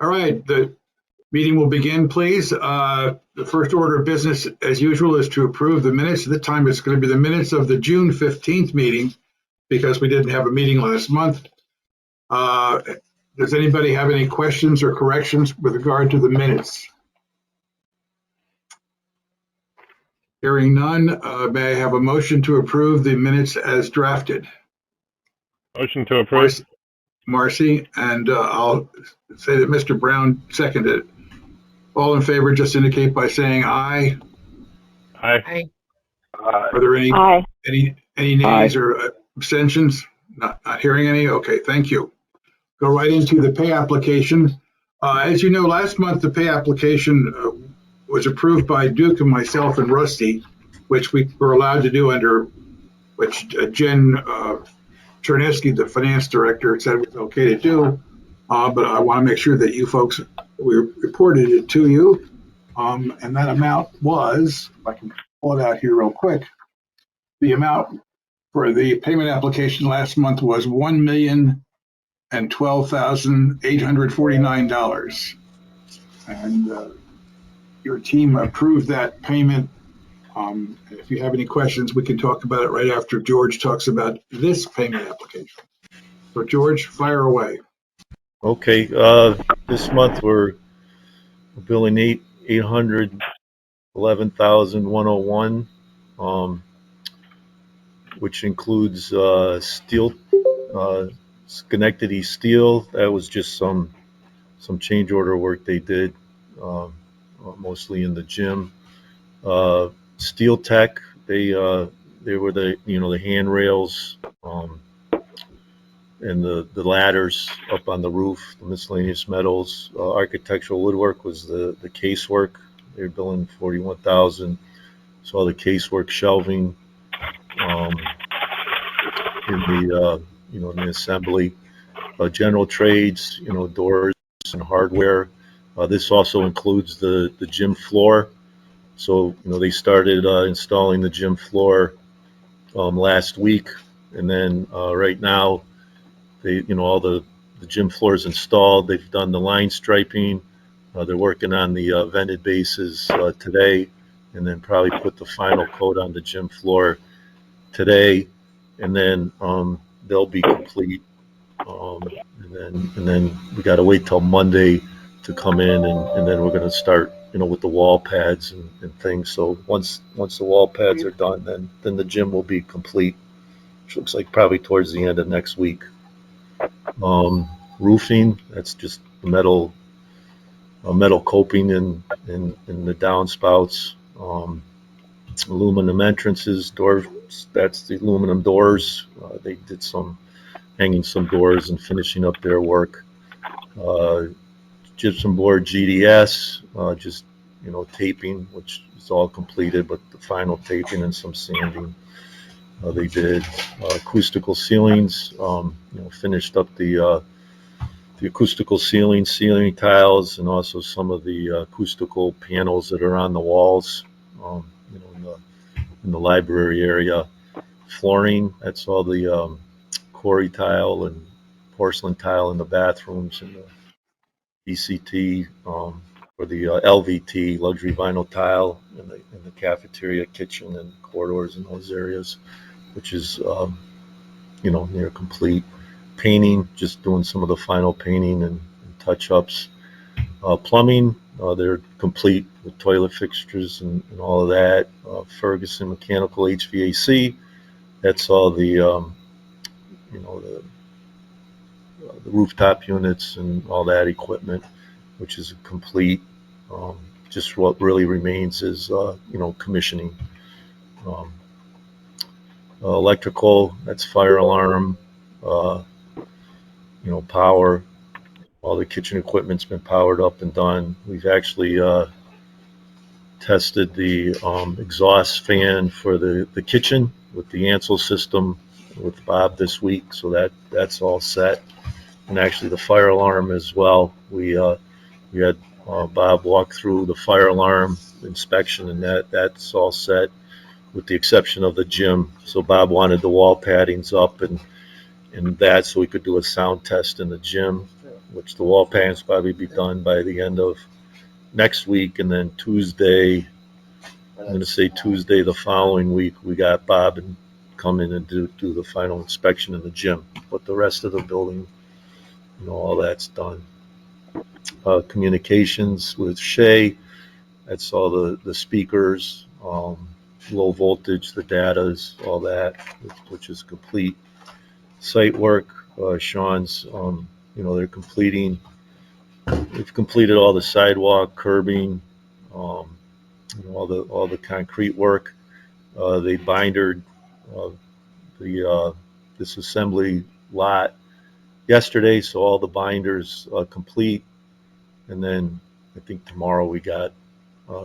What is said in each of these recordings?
All right, the meeting will begin, please. The first order of business, as usual, is to approve the minutes. This time it's going to be the minutes of the June 15th meeting because we didn't have a meeting last month. Does anybody have any questions or corrections with regard to the minutes? Hearing none, may I have a motion to approve the minutes as drafted? Motion to approve. Marcy, and I'll say that Mr. Brown seconded it. All in favor, just indicate by saying aye. Aye. Are there any Aye. any nays or abstentions? Not hearing any. Okay, thank you. Go right into the pay application. As you know, last month the pay application was approved by Duke and myself and Rusty, which we were allowed to do under which Jen Chernesky, the finance director, said it was okay to do. But I want to make sure that you folks, we reported it to you. And that amount was, if I can pull it out here real quick, the amount for the payment application last month was $1,012,849. And your team approved that payment. If you have any questions, we can talk about it right after George talks about this payment application. So George, fire away. Okay, this month we're billing $811,101, which includes steel, Schenectady Steel. That was just some change order work they did, mostly in the gym. Steel Tech, they were the the handrails and the ladders up on the roof, the miscellaneous metals. Architectural woodwork was the casework. They were billing $41,000. So all the casework, shelving, in the in the assembly, general trades, doors and hardware. This also includes the gym floor. So they started installing the gym floor last week, and then right now they all the gym floor is installed. They've done the line striping. They're working on the vented bases today, and then probably put the final coat on the gym floor today, and then they'll be complete. And then we got to wait till Monday to come in, and then we're going to start with the wall pads and things. So once the wall pads are done, then the gym will be complete, which looks like probably towards the end of next week. Roofing, that's just metal coping in the downspouts. Aluminum entrances, doors, that's the aluminum doors. They did hanging some doors and finishing up their work. Gypsum board GDS, just taping, which is all completed, but the final taping and some sanding they did. Acoustical ceilings, finished up the acoustical ceiling tiles, and also some of the acoustical panels that are on the walls, in the library area. Flooring, that's all the quarry tile and porcelain tile in the bathrooms, and the ECT, or the LVT, luxury vinyl tile, in the cafeteria, kitchen, and corridors in those areas, which is near complete. Painting, just doing some of the final painting and touch-ups. Plumbing, they're complete with toilet fixtures and all of that. Ferguson Mechanical HVAC, that's all the the rooftop units and all that equipment, which is complete. Just what really remains is commissioning. Electrical, that's fire alarm, power. All the kitchen equipment's been powered up and done. We've actually tested the exhaust fan for the kitchen with the Ansel system with Bob this week, so that's all set. And actually the fire alarm as well. We had Bob walk through the fire alarm inspection, and that's all set, with the exception of the gym. So Bob wanted the wall paddings up and that, so we could do a sound test in the gym. which the wall paint's probably be done by the end of next week. And then Tuesday, I'm going to say Tuesday the following week, we got Bob and come in and do the final inspection in the gym. But the rest of the building, all that's done. Communications with Shay, that's all the speakers, low voltage, the datas, all that, which is complete. Site work, Sean's, they've completed all the sidewalk, curbing, all the concrete work. They bindered this assembly lot yesterday, so all the binders complete. And then I think tomorrow we got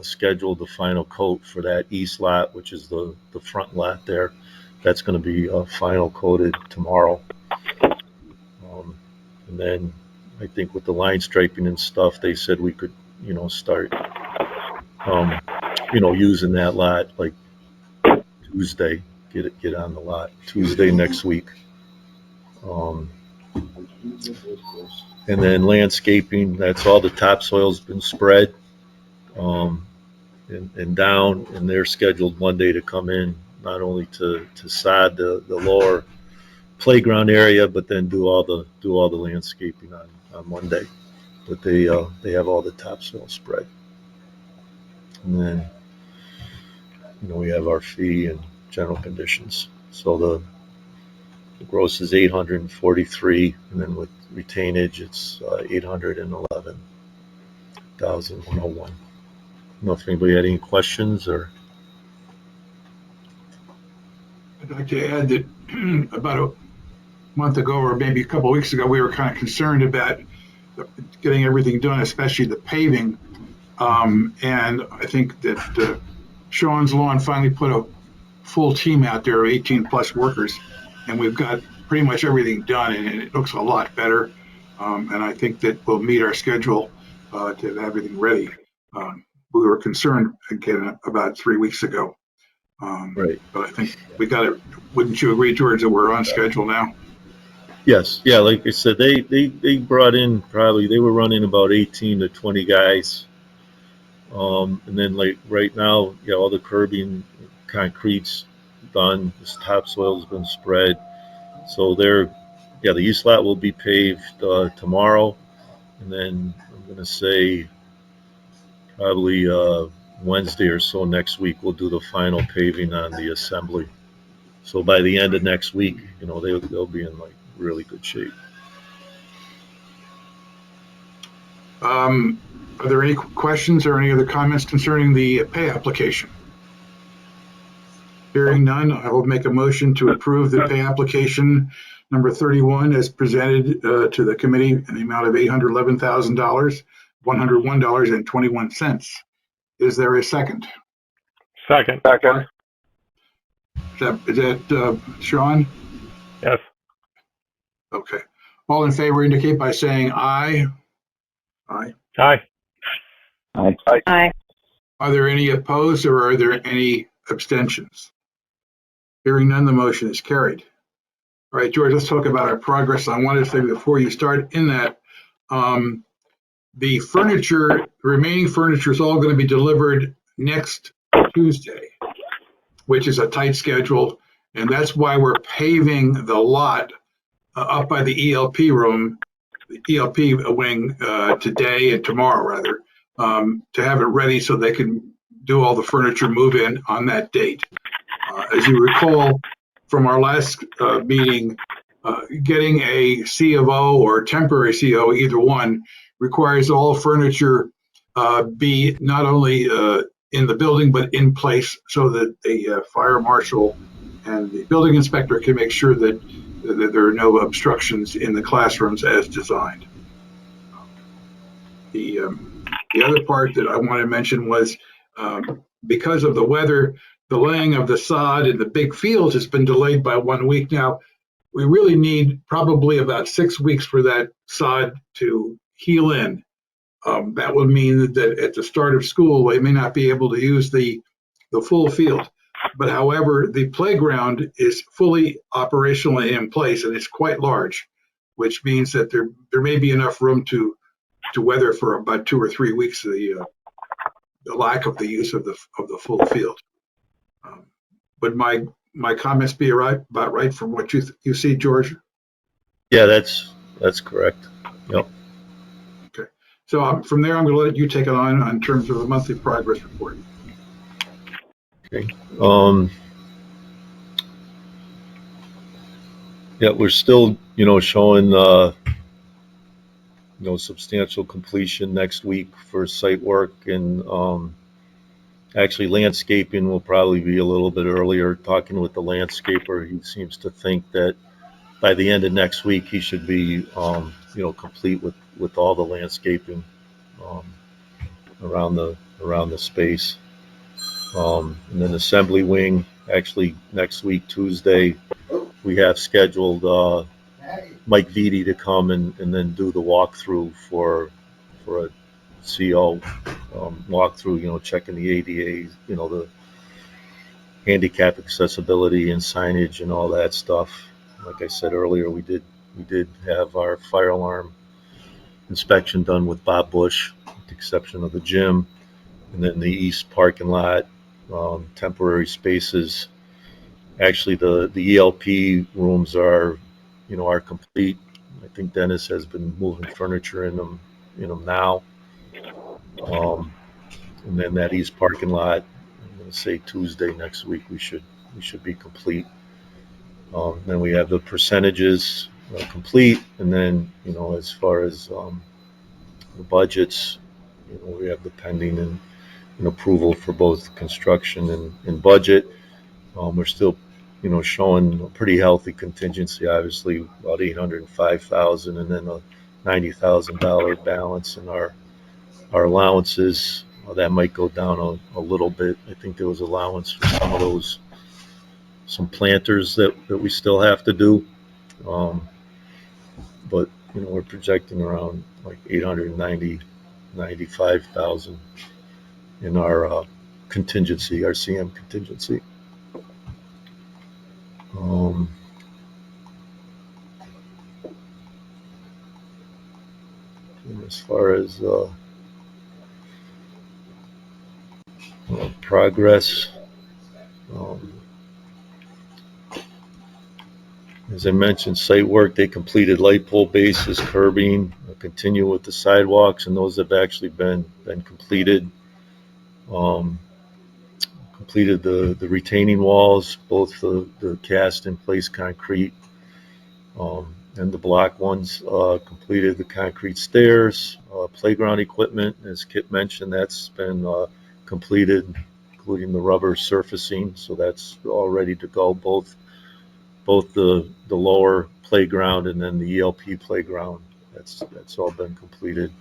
scheduled the final coat for that east lot, which is the front lot there. That's going to be final coated tomorrow. And then I think with the line striping and stuff, they said we could, start, using that lot like Tuesday, get on the lot Tuesday next week. And then landscaping, that's all the topsoil's been spread and down, and they're scheduled Monday to come in, not only to sod the lower playground area, but then do all the landscaping on Monday. But they have all the topsoil spread. And then, we have our fee and general conditions. So the gross is 843, and then with retainage, it's 811,101. I don't know if anybody had any questions or. I'd like to add that about a month ago, or maybe a couple of weeks ago, we were kind of concerned about getting everything done, especially the paving. And I think that Sean's Lawn finally put a full team out there of 18 plus workers, and we've got pretty much everything done, and it looks a lot better. And I think that we'll meet our schedule to have everything ready. We were concerned again about 3 weeks ago. Right. But I think we got it. Wouldn't you agree, George, that we're on schedule now? Yes. Yeah. Like I said, they brought in they were running about 18 to 20 guys. And then like right now, all the curbing, concrete's done. This topsoil's been spread. So the east lot will be paved tomorrow. And then I'm going to say probably Wednesday or so next week, we'll do the final paving on the assembly. So by the end of next week, they'll be in like really good shape. Are there any questions or any other comments concerning the pay application? Hearing none, I will make a motion to approve the pay application number 31 as presented to the committee in the amount of $811,000, $101.21. Is there a second? Second. Is that Sean? Yes. Okay. All in favor indicate by saying aye. Aye. Aye. Aye. Are there any opposed or are there any abstentions? Hearing none, the motion is carried. All right, George, let's talk about our progress on one thing before you start in that. The remaining furniture is all going to be delivered next Tuesday, which is a tight schedule. And that's why we're paving the lot up by the ELP room, the ELP wing today and tomorrow, rather, to have it ready so they can do all the furniture move in on that date. As you recall from our last meeting, getting a C of O or temporary CO, either one, requires all furniture be not only in the building but in place so that the fire marshal and the building inspector can make sure that there are no obstructions in the classrooms as designed. The other part that I want to mention was because of the weather, the laying of the sod in the big fields has been delayed by 1 week now. We really need probably about 6 weeks for that sod to heal in. That would mean that at the start of school, they may not be able to use the full field. But however, the playground is fully operational and in place, and it's quite large. which means that there may be enough room to weather for about 2 or 3 weeks the lack of the use of the full field. Would my comments be about right from what you see, George? Yeah, that's correct. Yep. Okay. So from there, I'm going to let you take it on in terms of the monthly progress report. Okay. Yeah, we're still, showing, substantial completion next week for site work, and actually landscaping will probably be a little bit earlier. Talking with the landscaper, he seems to think that by the end of next week he should be, complete with all the landscaping um, around the space. And then assembly wing, actually next week Tuesday, we have scheduled Mike Vitti to come and then do the walkthrough for a CO walkthrough, checking the ADA, the handicap accessibility and signage and all that stuff. Like I said earlier, we did have our fire alarm inspection done with Bob Bush, with the exception of the gym, and then the east parking lot, temporary spaces. Actually, the ELP rooms are complete. I think Dennis has been moving furniture in them now. And then that east parking lot, I'm going to say Tuesday next week, we should be complete. Then we have the percentages complete, and then as far as the budgets, we have the pending and approval for both construction and budget. We're still showing a pretty healthy contingency, obviously about 805,000, and then a $90,000 balance in our allowances. That might go down a little bit. I think there was allowance for some planters that we still have to do. But we're projecting around like 95,000 in our contingency, our CM contingency. As far as progress, as I mentioned, site work, they completed light pole bases, curbing, continue with the sidewalks, and those have actually been completed. Completed the retaining walls, both the cast in place concrete and the block ones. Completed the concrete stairs, playground equipment, as Kit mentioned, that's been completed, including the rubber surfacing, so that's all ready to go. Both the lower playground and then the ELP playground, that's all been completed.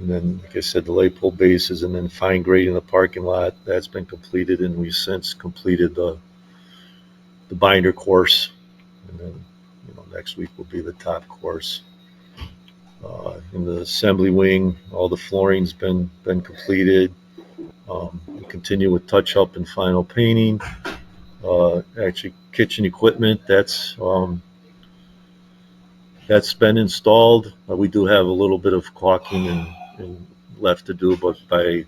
And then, like I said, the light pole bases, and then fine grading the parking lot, that's been completed, and we've since completed the binder course, and then next week will be the top course. In the assembly wing, all the flooring's been completed. We continue with touch up and final painting. Actually, kitchen equipment, that's been installed. We do have a little bit of caulking and left to do, but by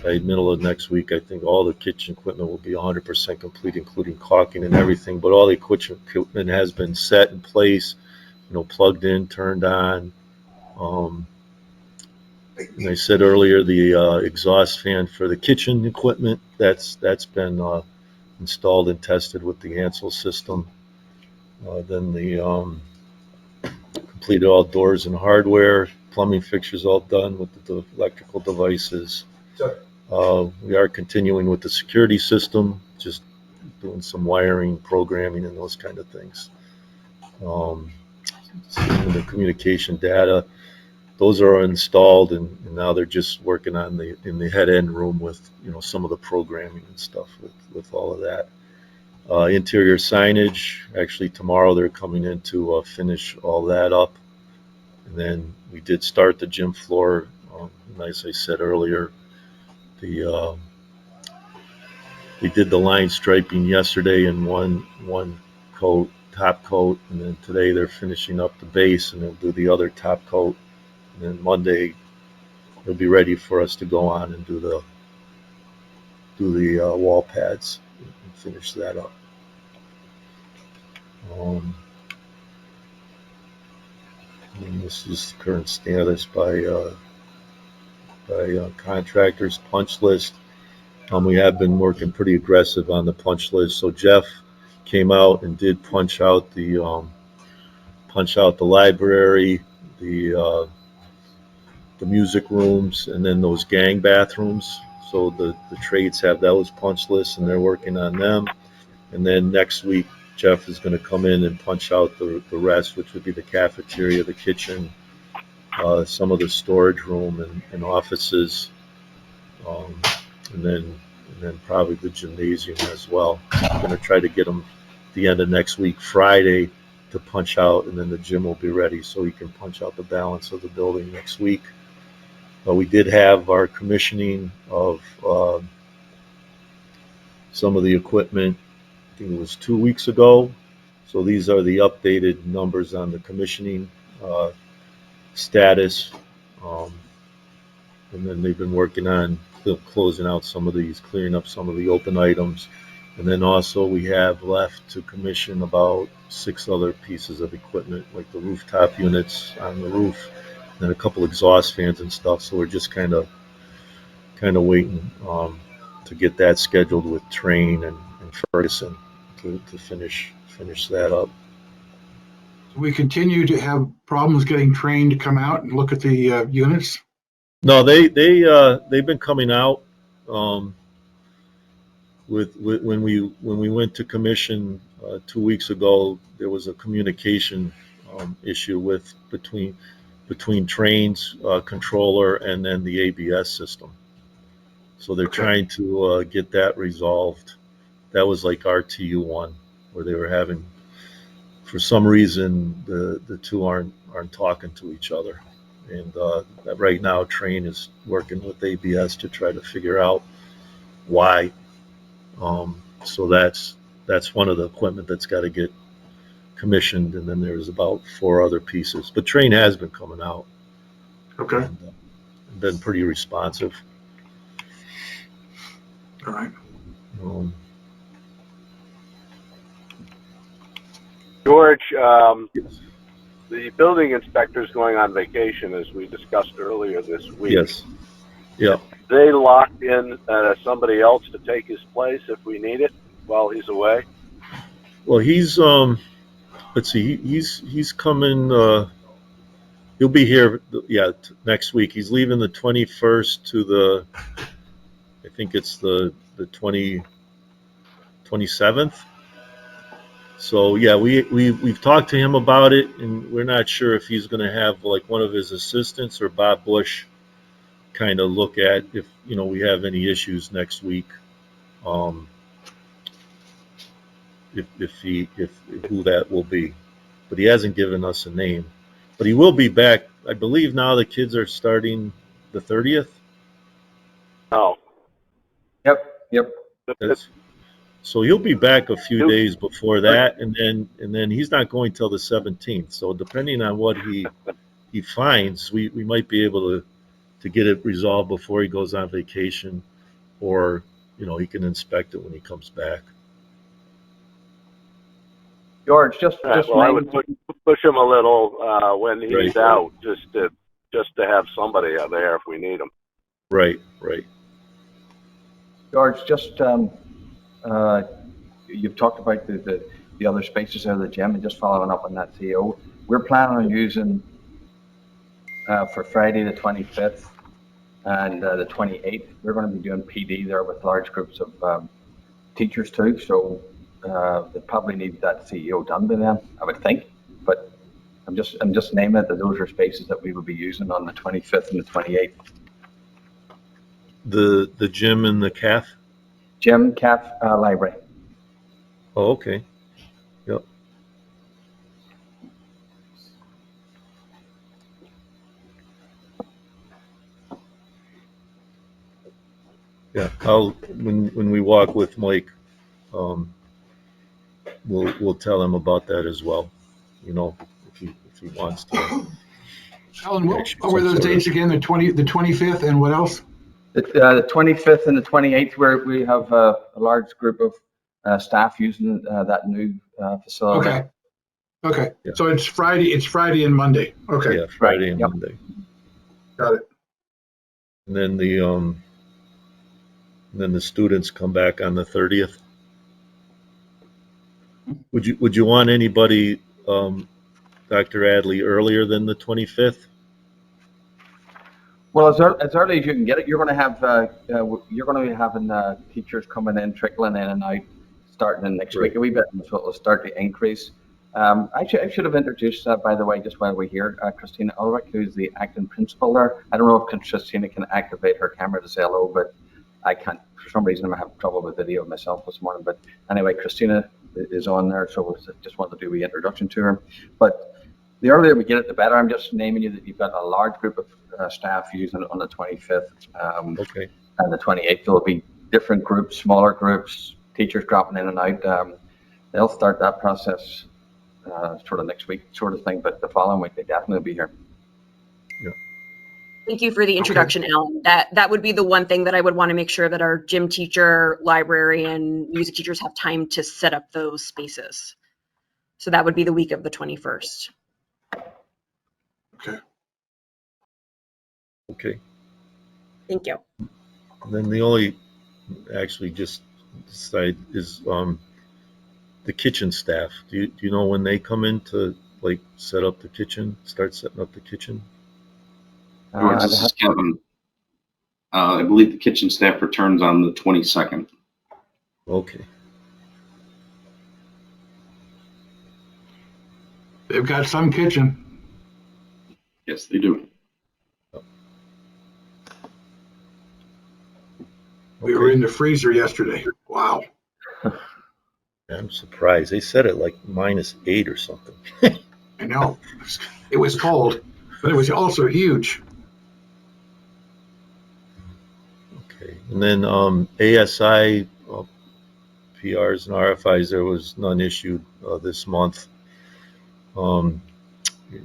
middle of next week, I think all the kitchen equipment will be 100% complete, including caulking and everything. But all the equipment has been set in place, plugged in, turned on. And I said earlier, the exhaust fan for the kitchen equipment, that's been installed and tested with the Ansel system. Then the completed all doors and hardware, plumbing fixtures all done with the electrical devices. We are continuing with the security system, just doing some wiring, programming, and those kind of things. The communication data, those are installed, and now they're just working on in the head end room with some of the programming and stuff with all of that. Interior signage, actually tomorrow they're coming in to finish all that up. And then we did start the gym floor. As I said earlier, we did the line striping yesterday in one coat, top coat, and then today they're finishing up the base, and they'll do the other top coat, and then Monday they'll be ready for us to go on and do the wall pads and finish that up. And this is the current status by contractors punch list. We have been working pretty aggressive on the punch list. So Jeff came out and did punch out the library, the music rooms, and then those gang bathrooms. So the trades have those punch lists, and they're working on them. And then next week, Jeff is going to come in and punch out the rest, which would be the cafeteria, the kitchen, some of the storage room and offices, and then probably the gymnasium as well. I'm going to try to get them the end of next week, Friday, to punch out, and then the gym will be ready so he can punch out the balance of the building next week. We did have our commissioning of some of the equipment. I think it was 2 weeks ago. So these are the updated numbers on the commissioning status. And then they've been working on closing out some of these, clearing up some of the open items. And then also we have left to commission about 6 other pieces of equipment, like the rooftop units on the roof and a couple exhaust fans and stuff. So we're just kind of waiting to get that scheduled with Train and Ferguson to finish that up. We continue to have problems getting Train to come out and look at the units. No, they've been coming out. When we went to commission 2 weeks ago, there was a communication issue between Train's controller and then the ABS system. So they're trying to get that resolved. That was like RTU1, where they were having, for some reason, the two aren't talking to each other. And right now, Train is working with ABS to try to figure out why. So that's one of the equipment that's got to get commissioned, and then there's about 4 other pieces. But Train has been coming out. Okay. And, been pretty responsive. All right. George, Yes. the building inspector is going on vacation, as we discussed earlier this week. Yes. Yeah. They locked in somebody else to take his place if we need it while he's away. Well, he's let's see, he's coming. He'll be here. Next week. He's leaving the 21st to I think it's the 27th. So yeah, we've talked to him about it, and we're not sure if he's going to have like one of his assistants or Bob Bush kind of look at if we have any issues next week. If who that will be, but he hasn't given us a name. But he will be back. I believe now the kids are starting the 30th. Oh. Yep. So he'll be back a few days before that, and then he's not going till the 17th. So depending on what he finds, we might be able to get it resolved before he goes on vacation, or he can inspect it when he comes back. George, I would push him a little when he's out, just to have somebody out there if we need him. Right. George, you've talked about the other spaces out of the gym, and just following up on that, CO, we're planning on using for Friday the 25th and the 28th. We're going to be doing PD there with large groups of teachers too. So they probably need that CEO done by then, I would think. But I'm just naming it that those are spaces that we will be using on the 25th and the 28th. The gym and the CAF? Gym, CAF, library. Oh, okay. Yep. Yeah, when we walk with Mike, we'll tell him about that as well, you know, if he wants to. Alan, what Actually, were some those sort of- dates again? The 25th and what else? The 25th and the 28th, where we have a large group of staff using that new facility. Okay. Okay. Yeah. So it's Friday and Monday. Okay. Yeah, Friday and Yep. Monday. Got it. And then the students come back on the 30th. Would you want anybody, Dr. Adley, earlier than the 25th? Well, as early as you can get it, you're going to be having teachers coming in, trickling in and out, starting in next week a wee bit, and so it'll start to increase. I should have introduced that, by the way, just while we're here, Christina Ulrich, who's the acting principal there. I don't know if Christina can activate her camera to say hello, but I can't. For some reason, I'm having trouble with video myself this morning. But anyway, Christina is on there, so just wanted to do the introduction to her. But the earlier we get it, the better. I'm just naming you that you've got a large group of staff using it on the 25th. Okay. And the 28th. There'll be different groups, smaller groups, teachers dropping in and out. They'll start that process sort of next week, sort of thing. But the following week, they definitely will be here. Thank you for the introduction, Alan. That would be the one thing that I would want to make sure that our gym teacher, librarian, music teachers have time to set up those spaces. So that would be the week of the 21st. Okay. Okay. Thank you. And then the only, actually, just side is the kitchen staff. Do you know when they come in to like set up the kitchen, start setting up the kitchen? George, this is Kevin. I believe the kitchen staff returns on the 22nd. Okay. They've got some kitchen. Yes, they do. We were in the freezer yesterday. Wow. I'm surprised. They said it like -8 or something. I know. It was cold, but it was also huge. Okay. And then ASI PRs and RFIs, there was none issued this month.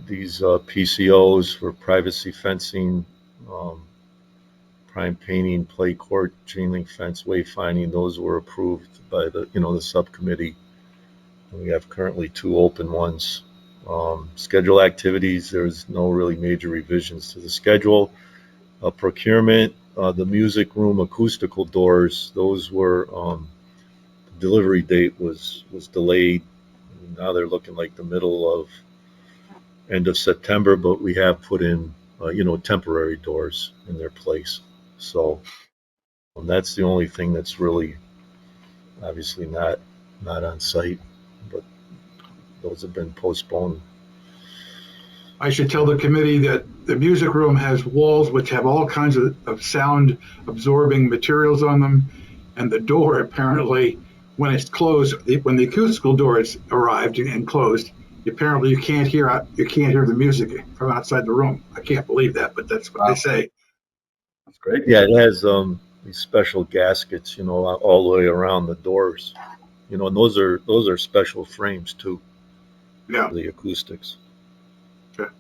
These PCOs for privacy fencing, prime painting, play court, chain link fence, wayfinding, those were approved by the subcommittee. We have currently 2 open ones. Schedule activities, there's no really major revisions to the schedule. Procurement, the music room acoustical doors, those were, the delivery date was delayed. Now they're looking like the middle of end of September, but we have put in, temporary doors in their place. So that's the only thing that's really obviously not on site, but those have been postponed. I should tell the committee that the music room has walls which have all kinds of sound absorbing materials on them. And the door apparently, when it's closed, when the acoustical door is arrived and closed, apparently you can't hear the music from outside the room. I can't believe that, but that's what they say. That's great. Yeah, it has these special gaskets, all the way around the doors, and those are special frames too. Yeah. For the acoustics. Okay.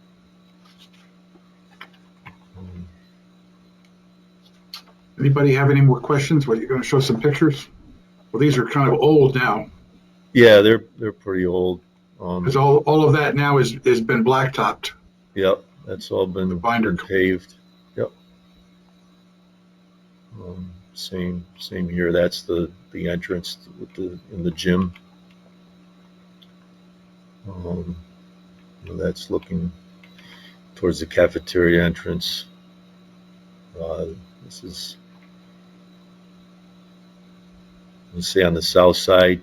Anybody have any more questions? What, you're going to show some pictures? Well, these are kind of old now. Yeah, they're pretty old. Because all of that now has been blacktopped. Yep, that's all been paved. Yep. Same here. That's the entrance in the gym. That's looking towards the cafeteria entrance. This is, let's say, on the south side.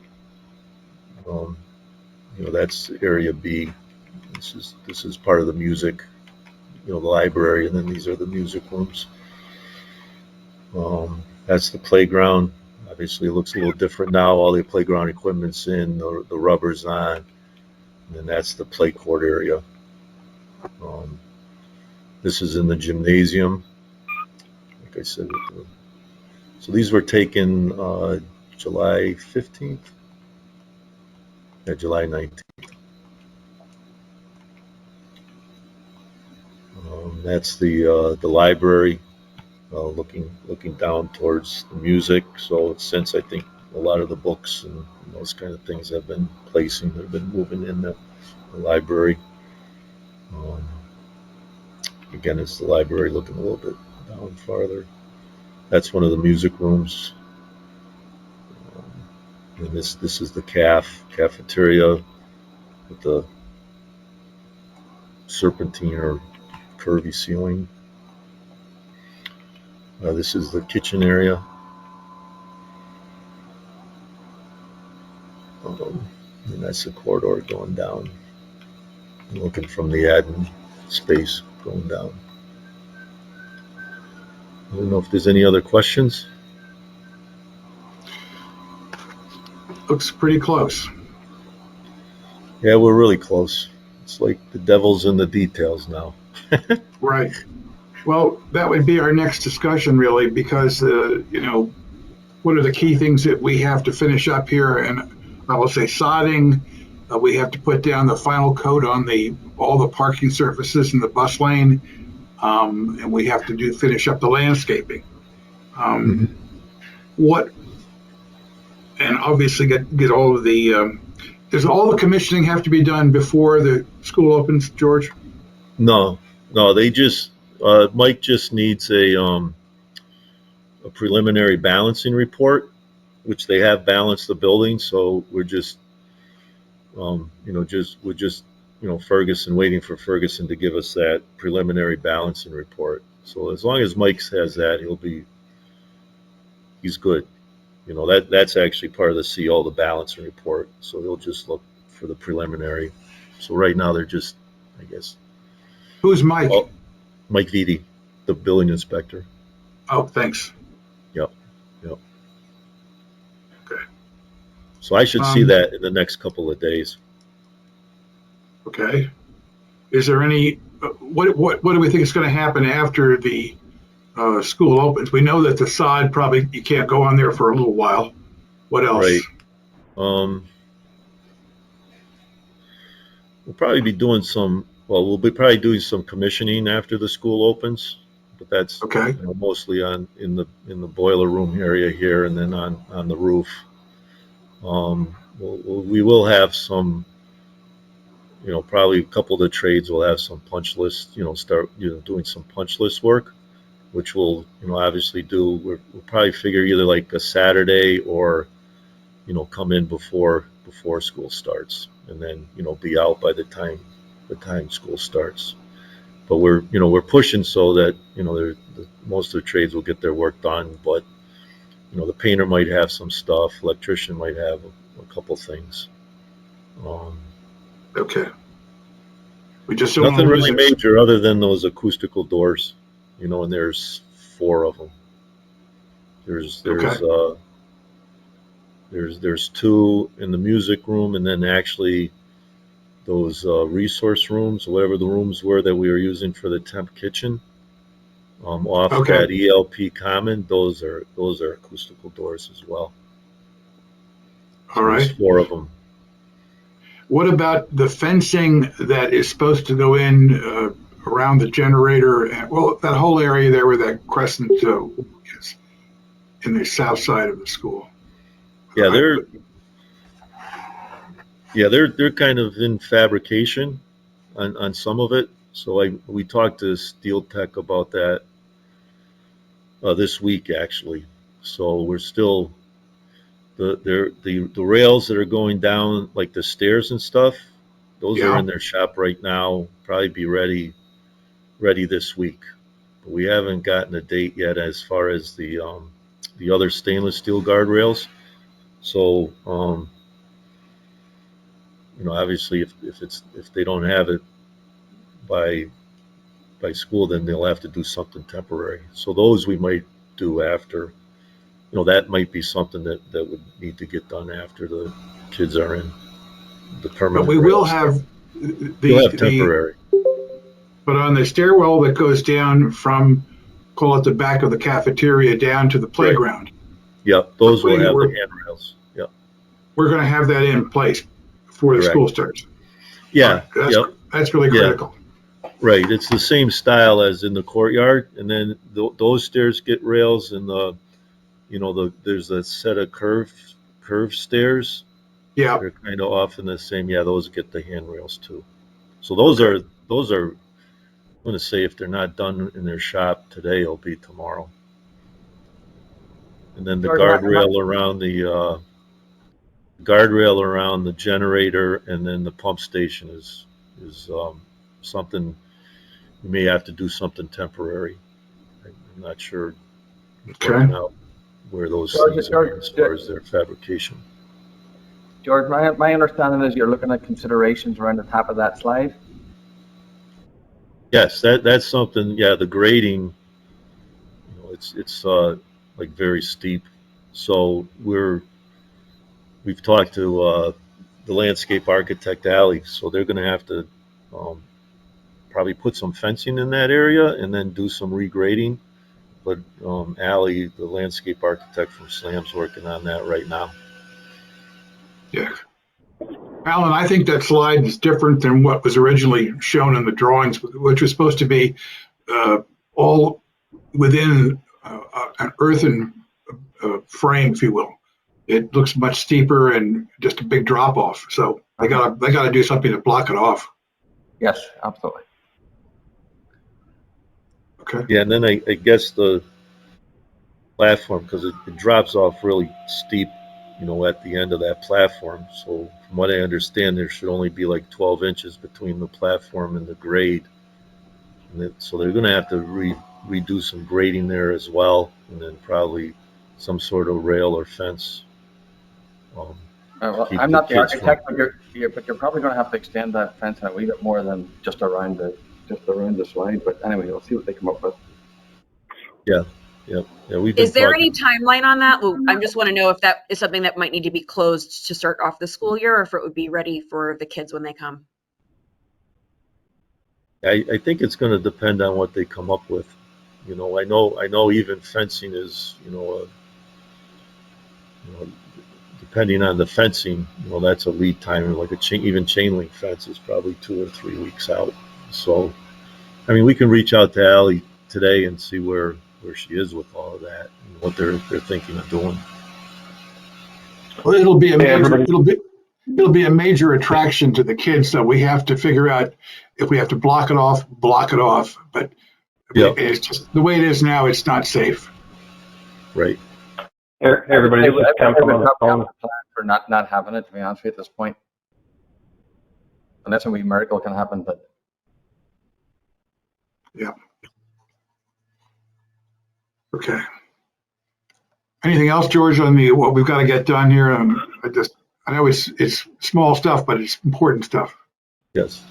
That's area B. This is part of the music, the library, and then these are the music rooms. That's the playground. Obviously, it looks a little different now. All the playground equipment's in, the rubber's on, and then that's the play court area. This is in the gymnasium. Like I said, so these were taken July 15th. Yeah, July 19th. That's the library, looking down towards the music. So since I think a lot of the books and those kind of things have been moving in the library. Um, Again, it's the library looking a little bit down farther. That's one of the music rooms. And this is the cafeteria with the serpentine or curvy ceiling. This is the kitchen area. And that's the corridor going down. I'm looking from the admin space going down. I don't know if there's any other questions. Looks pretty close. Yeah, we're really close. It's like the devil's in the details now. Right. Well, that would be our next discussion, really, because, what are the key things that we have to finish up here? And I will say sodding. We have to put down the final coat on all the parking surfaces in the bus lane, and we have to finish up the landscaping. What? And obviously get all of the. Does all the commissioning have to be done before the school opens, George? No, they just Mike just needs a preliminary balancing report, which they have balanced the building. So we're just Ferguson, waiting for Ferguson to give us that preliminary balancing report. So as long as Mike has that, he's good. That's actually part of the CO, the balancing report. So he'll just look for the preliminary. So right now they're just, I guess. Who's Mike? Oh, Mike Vitti, the building inspector. Oh, thanks. Yep. Okay. So I should see that in the next couple of days. Okay. Is there any? What do we think is going to happen after the school opens? We know that the sod probably you can't go on there for a little while. What else? Right. We'll probably be doing some. Well, we'll be probably doing some commissioning after the school opens, but that's Okay. Mostly in the boiler room area here, and then on the roof. We will have some. Probably a couple of the trades will have some punch lists. Start doing some punch list work, which we'll obviously do. We'll probably figure either like a Saturday or come in before school starts, and then be out by the time school starts. But we're pushing so that most of the trades will get their work done. But the painter might have some stuff, electrician might have a couple things. Okay. We just don't Nothing really lose it. major other than those acoustical doors, and there's 4 of them. There's 2 in the music room, and then actually those resource rooms, whatever the rooms were that we were using for the temp kitchen, off that ELP common, those are acoustical doors as well. So All right. there's 4 of them. What about the fencing that is supposed to go in around the generator? Well, that whole area there where that crescent is in the south side of the school. Yeah, they're kind of in fabrication on some of it. So we talked to Steel Tech about that this week actually. So we're still the rails that are going down, like the stairs and stuff, those are in their shop right now. Probably be ready this week. But we haven't gotten a date yet as far as the other stainless steel guardrails. So obviously if they don't have it by school, then they'll have to do something temporary. So those we might do after. That might be something that would need to get done after the kids are in the permanent. But we will have we'll have temporary. But on the stairwell that goes down from, call it the back of the cafeteria down to the playground. Right. Yep, those will have the handrails. Yep. We're going to have that in place before the Correct. school starts. Yeah, yep, That's really Yeah. critical. right. It's the same style as in the courtyard, and then those stairs get rails, and there's a set of curved stairs. Yeah, They're kind of often the same. Yeah, those get the handrails too. So those are I'm going to say if they're not done in their shop today, it'll be tomorrow. And then the George, guardrail around the generator, and then the pump station is something you may have to do something temporary. I'm not sure working out where those things are as far as their fabrication. George, my understanding is you're looking at considerations around the top of that slide. Yes, that's something. Yeah, the grading, it's like very steep. So we've talked to the landscape architect Alley, so they're going to have to probably put some fencing in that area and then do some regrading. But Alley, the landscape architect from SLAM's working on that right now. Yeah. Alan, I think that slide is different than what was originally shown in the drawings, which was supposed to be all within an earthen frame, if you will. It looks much steeper and just a big drop off. So they gotta do something to block it off. Yes, absolutely. Okay. Yeah, and then I guess the platform, because it drops off really steep, at the end of that platform. So from what I understand, there should only be like 12 inches between the platform and the grade. So they're going to have to redo some grading there as well, and then probably some sort of rail or fence. Well, I'm not the architect, but you're probably going to have to extend that fence a wee bit more than just around the slide. But anyway, we'll see what they come up with. Yeah. We've been Is there talking. any timeline on that? Well, I just want to know if that is something that might need to be closed to start off the school year, or if it would be ready for the kids when they come. I think it's going to depend on what they come up with. I know even fencing is, depending on the fencing, that's a lead time. Like even chain link fence is probably 2 or 3 weeks out. So, I mean, we can reach out to Allie today and see where she is with all of that and what they're thinking of doing. Well, it'll be a major attraction to the kids. So we have to figure out if we have to block it off. But it's just the way it is now. It's not safe. Right. Everybody, this is Ken from the phone. For not having it, to be honest with you, at this point, unless a wee miracle can happen. But yeah. Okay. Anything else, George, on what we've got to get done here? I know it's small stuff, but it's important stuff. Yes.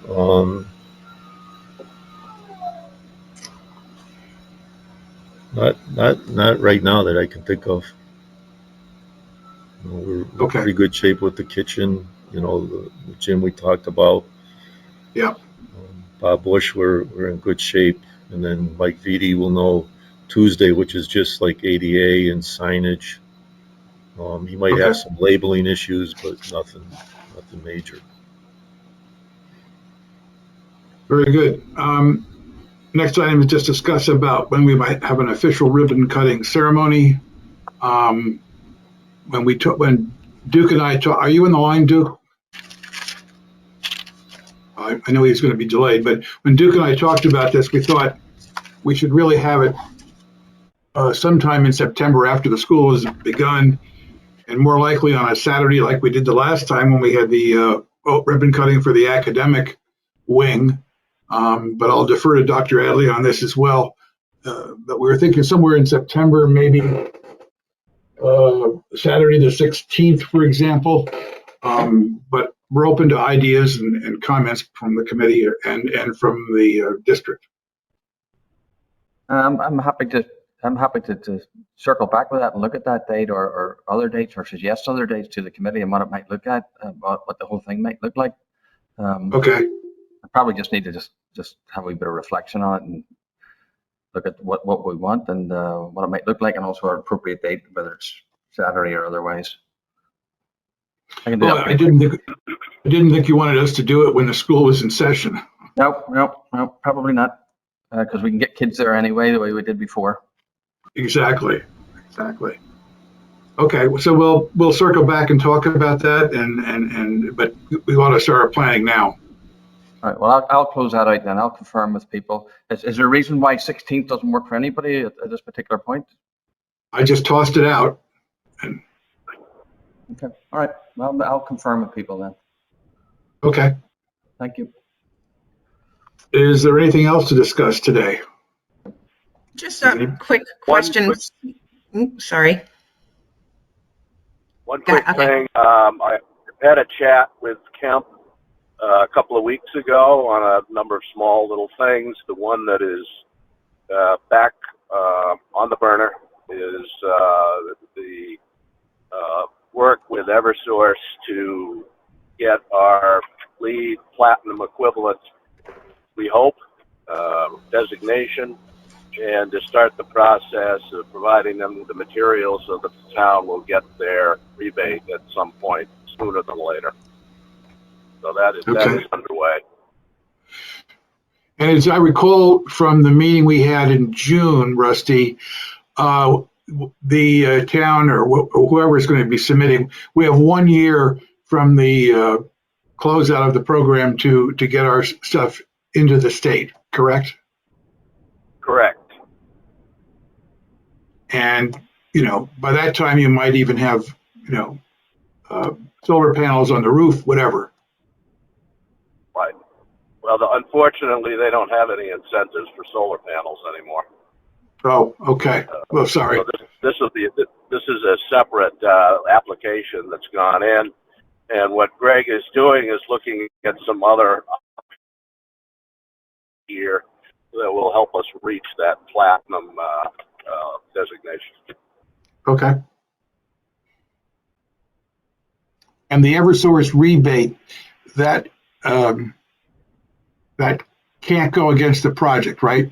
Not right now that I can think of. We're pretty good shape with the kitchen. The gym we talked about. Yeah. Bob Bush, we're in good shape, and then Mike Vitti will know Tuesday, which is just like ADA and signage. He might have some labeling issues, but nothing major. Very good. Next item is just discuss about when we might have an official ribbon cutting ceremony. When Duke and I talk, are you in the line, Duke? I know he's going to be delayed, but when Duke and I talked about this, we thought we should really have it sometime in September after the school has begun, and more likely on a Saturday like we did the last time when we had the ribbon cutting for the academic wing. But I'll defer to Dr. Adley on this as well. But we were thinking somewhere in September, maybe Saturday the 16th, for example. But we're open to ideas and comments from the committee and from the district. I'm happy to circle back with that and look at that date or other dates or suggest other dates to the committee and what it might look at, what the whole thing might look like. Okay. I probably just need to just have a wee bit of reflection on it and look at what we want and what it might look like, and also an appropriate date, whether it's Saturday or otherwise. I can do Well, that. I didn't think you wanted us to do it when the school was in session. Nope, probably not. Because we can get kids there anyway, the way we did before. Exactly. Okay, so we'll circle back and talk about that, but we want to start our planning now. All right, well, I'll close that out then. I'll confirm with people. Is there a reason why 16th doesn't work for anybody at this particular point? I just tossed it out. And, Okay, all right. Well, I'll confirm with people then. okay. Thank you. Is there anything else to discuss today? Just a quick question. Sorry. One quick Okay. thing. I had a chat with Kemp a couple of weeks ago on a number of small little things. The one that is back on the burner is the work with Eversource to get our LEED platinum equivalent, we hope, designation, and to start the process of providing them with the materials so that the town will get their rebate at some point sooner than later. So that is underway. And as I recall from the meeting we had in June, Rusty, the town or whoever is going to be submitting, we have 1 year from the closeout of the program to get our stuff into the state, correct? Correct. And, by that time you might even have, solar panels on the roof, whatever. Right. Well, unfortunately, they don't have any incentives for solar panels anymore. Oh, okay. Well, sorry. So this is a separate application that's gone in, and what Greg is doing is looking at some other here that will help us reach that platinum designation. Okay. And the Eversource rebate, that can't go against the project, right?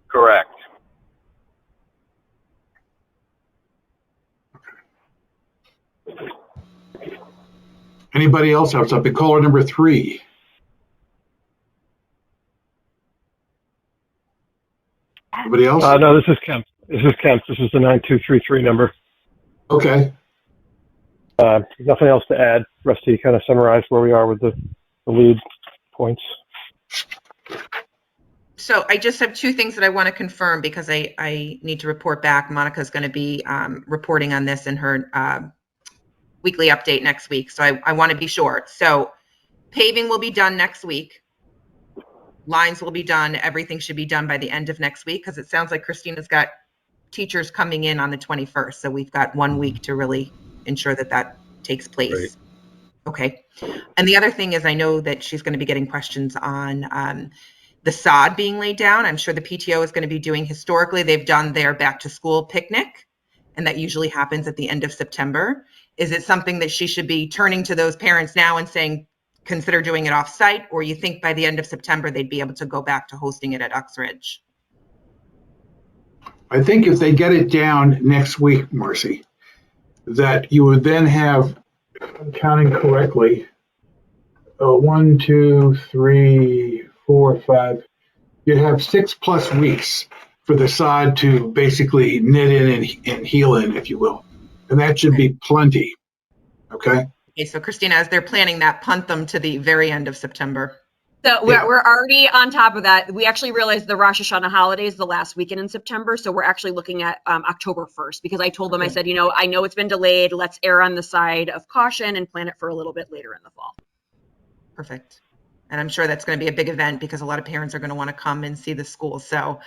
Correct. Anybody else have something? Caller number 3. Anybody else? No, this is Kemp. This is the 9233 number. Okay. Nothing else to add. Rusty kind of summarized where we are with the lead points. So I just have 2 things that I want to confirm because I need to report back. Monica's going to be reporting on this in her weekly update next week. So I want to be sure. So paving will be done next week. Lines will be done. Everything should be done by the end of next week because it sounds like Christina's got teachers coming in on the 21st. So we've got 1 week to really ensure that takes place. Right. Okay. And the other thing is I know that she's going to be getting questions on the sod being laid down. I'm sure the PTO is going to be doing, historically, they've done their back to school picnic, and that usually happens at the end of September. Is it something that she should be turning to those parents now and saying, consider doing it off site, or you think by the end of September they'd be able to go back to hosting it at Uxbridge? I think if they get it down next week, Marcy, that you would then have, if I'm counting correctly, 1, 2, 3, 4, 5. You'd have 6+ weeks for the sod to basically knit in and heal in, if you will. And that should be plenty. Okay. Okay, so Christina, as they're planning that, punt them to the very end of September. So we're already on top of that. We actually realized the Rosh Hashanah holiday is the last weekend in September. So we're actually looking at October 1st because I told them, I said, I know it's been delayed. Let's err on the side of caution and plan it for a little bit later in the fall. Perfect. And I'm sure that's going to be a big event because a lot of parents are going to want to come and see the school. So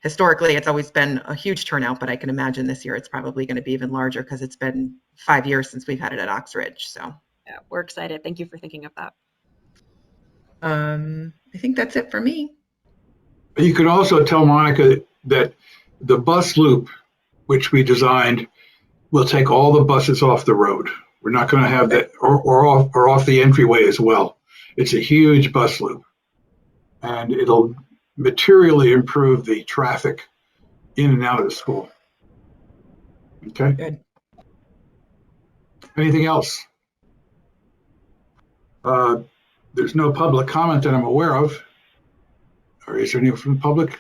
historically, it's always been a huge turnout, but I can imagine this year it's probably going to be even larger because it's been 5 years since we've had it at Oxbridge. So yeah, we're excited. Thank you for thinking of that. I think that's it for me. You could also tell Monica that the bus loop, which we designed, will take all the buses off the road. We're not going to have that or off the entryway as well. It's a huge bus loop, and it'll materially improve the traffic in and out of the school. Okay. Good. Anything else? There's no public comment that I'm aware of. Or is there anyone from the public?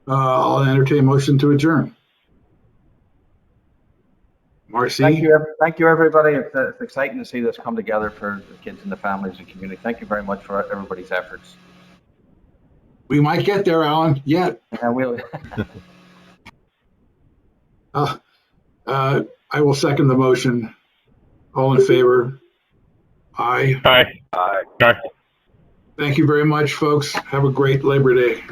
I'll entertain a motion to adjourn. Marcy? Thank you, everybody. It's exciting to see this come together for the kids and the families and community. Thank you very much for everybody's efforts. We might get there, Alan, yet. And we'll. I will second the motion. All in favor? Aye. Aye. Aye. Aye. Thank you very much, folks. Have a great Labor Day.